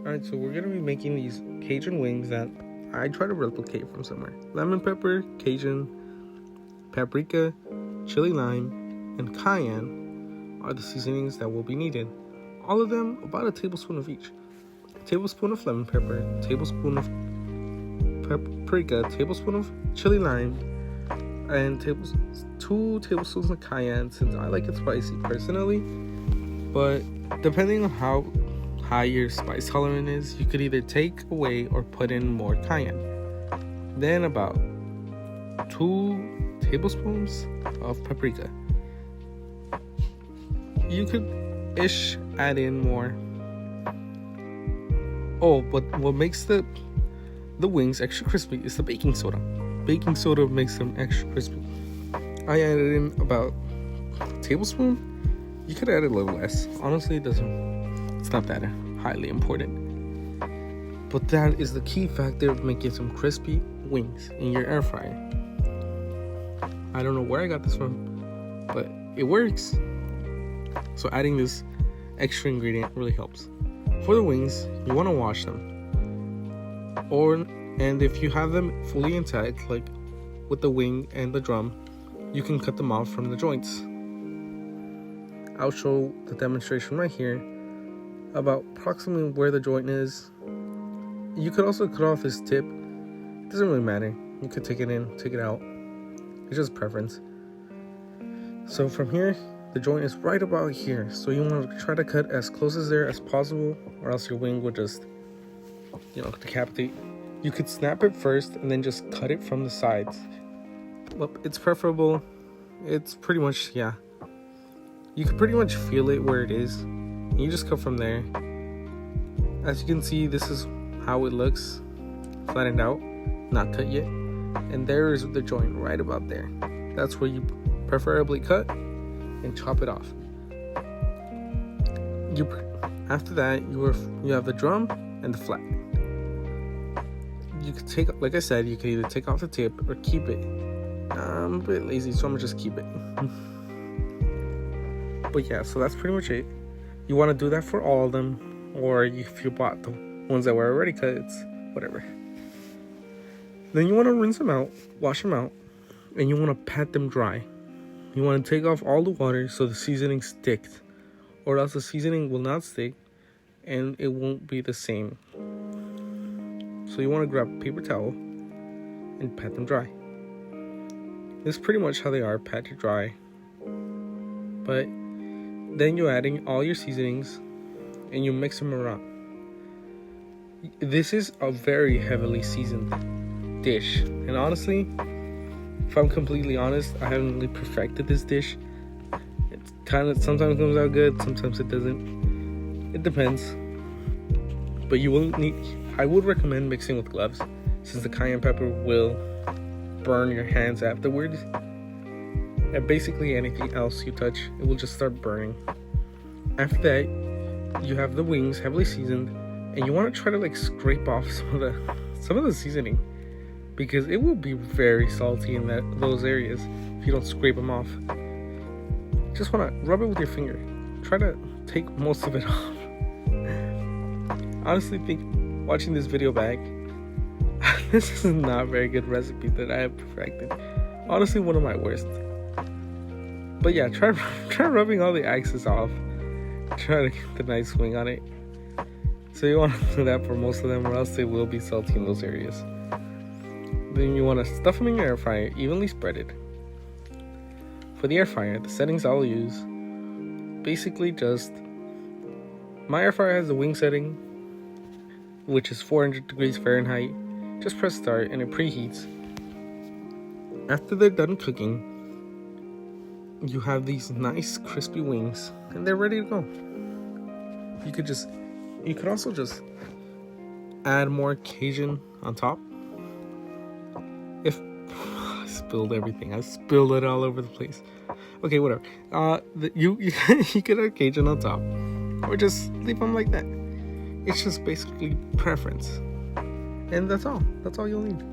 Alright, so we're gonna be making these Cajun wings that I try to replicate from somewhere. Lemon pepper, Cajun, paprika, chili lime, and cayenne are the seasonings that will be needed. All of them about a tablespoon of each. A tablespoon of lemon pepper, a tablespoon of paprika, a tablespoon of chili lime, and 2 tablespoons of cayenne, since I like it spicy personally. But depending on how high your spice tolerance is, you could either take away or put in more cayenne. Then about 2 tablespoons of paprika. You could add in more. Oh, but what makes the wings extra crispy is the baking soda. Baking soda makes them extra crispy. I added in about a tablespoon. You could add a little less. Honestly, it's not that highly important. But that is the key factor of making some crispy wings in your air fryer. I don't know where I got this from, but it works. So adding this extra ingredient really helps. For the wings, you want to wash them. And if you have them fully intact, like with the wing and the drum, you can cut them off from the joints. I'll show the demonstration right here about approximately where the joint is. You could also cut off this tip. It doesn't really matter. You could take it in, take it out. It's just preference. So from here, the joint is right about here. So you want to try to cut as close as there as possible, or else your wing would just, decapitate. You could snap it first and then just cut it from the sides. Well, it's preferable. It's pretty much, yeah. You can pretty much feel it where it is. And you just cut from there. As you can see, this is how it looks. Flattened out, not cut yet. And there is the joint right about there. That's where you preferably cut and chop it off. After that, you have the drum and the flat. You could take, like I said, you could either take off the tip or keep it. I'm a bit lazy, so I'm gonna just keep it. But yeah, so that's pretty much it. You want to do that for all of them, or if you bought the ones that were already cut, it's whatever. Then you want to rinse them out, wash them out, and you want to pat them dry. You want to take off all the water so the seasoning sticks, or else the seasoning will not stick and it won't be the same. So you want to grab a paper towel and pat them dry. This is pretty much how they are, patted dry. But then you're adding all your seasonings and you mix them around. This is a very heavily seasoned dish, and honestly, if I'm completely honest, I haven't really perfected this dish. It kind of sometimes comes out good, sometimes it doesn't. It depends. But I would recommend mixing with gloves, since the cayenne pepper will burn your hands afterwards. And basically anything else you touch, it will just start burning. After that, you have the wings heavily seasoned, and you want to try to scrape off some of the seasoning, because it will be very salty in those areas if you don't scrape them off. Just want to rub it with your finger. Try to take most of it off. Honestly, watching this video back, this is not a very good recipe that I have perfected. Honestly, one of my worst. But yeah, try rubbing all the excess off. Try to get the nice wing on it. So you want to do that for most of them, or else they will be salty in those areas. Then you want to stuff them in your air fryer, evenly spreaded. For the air fryer, the settings I'll use, basically just, my air fryer has the wing setting, which is 400 degrees Fahrenheit. Just press start and it preheats. After they're done cooking, you have these nice crispy wings and they're ready to go. You could also just add more Cajun on top. I spilled everything. I spilled it all over the place. Okay, whatever. You could add Cajun on top, or just leave them like that. It's just basically preference. And that's all you'll need.